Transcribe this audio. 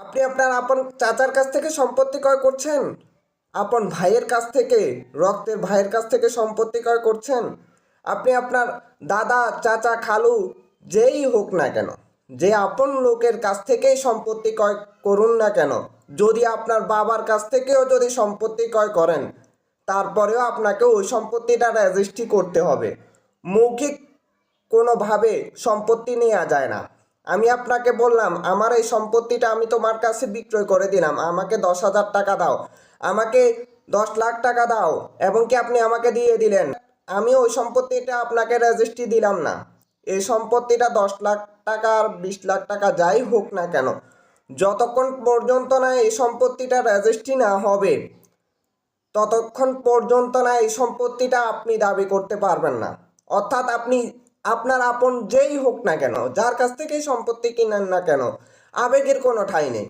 আপনি আপনার আপন চাচার কাছ থেকে সম্পত্তি ক্রয় করছেন, আপন ভাইয়ের কাছ থেকে, রক্তের ভাইয়ের কাছ থেকে সম্পত্তি ক্রয় করছেন। আপনি আপনার দাদা, চাচা, খালু যেই হোক না কেন, যে আপন লোকের কাছ থেকেই সম্পত্তি ক্রয় করুন না কেন, যদি আপনার বাবার কাছ থেকেও যদি সম্পত্তি ক্রয় করেন, তারপরেও আপনাকে ওই সম্পত্তিটা রেজিস্ট্রি করতে হবে। মৌখিক কোনোভাবে সম্পত্তি নেওয়া যায় না। আমি আপনাকে বললাম আমার এই সম্পত্তিটা আমি তোমার কাছে বিক্রয় করে দিলাম, আমাকে 10,000 টাকা দাও, আমাকে 10 লাখ টাকা দাও, এবং কি আপনি আমাকে দিয়ে দিলেন। আমি ওই সম্পত্তিটা আপনাকে রেজিস্ট্রি দিলাম না। এই সম্পত্তিটা 10 লাখ টাকা আর 20 লাখ টাকা যাই হোক না কেন, যতক্ষণ পর্যন্ত না এই সম্পত্তিটা রেজিস্ট্রি না হবে, ততক্ষণ পর্যন্ত না এই সম্পত্তিটা আপনি দাবি করতে পারবেন না। অর্থাৎ আপনি আপনার আপন যেই হোক না কেন, যার কাছ থেকেই সম্পত্তি কিনেন না কেন, আবেগের কোনো ঠাঁই নেই।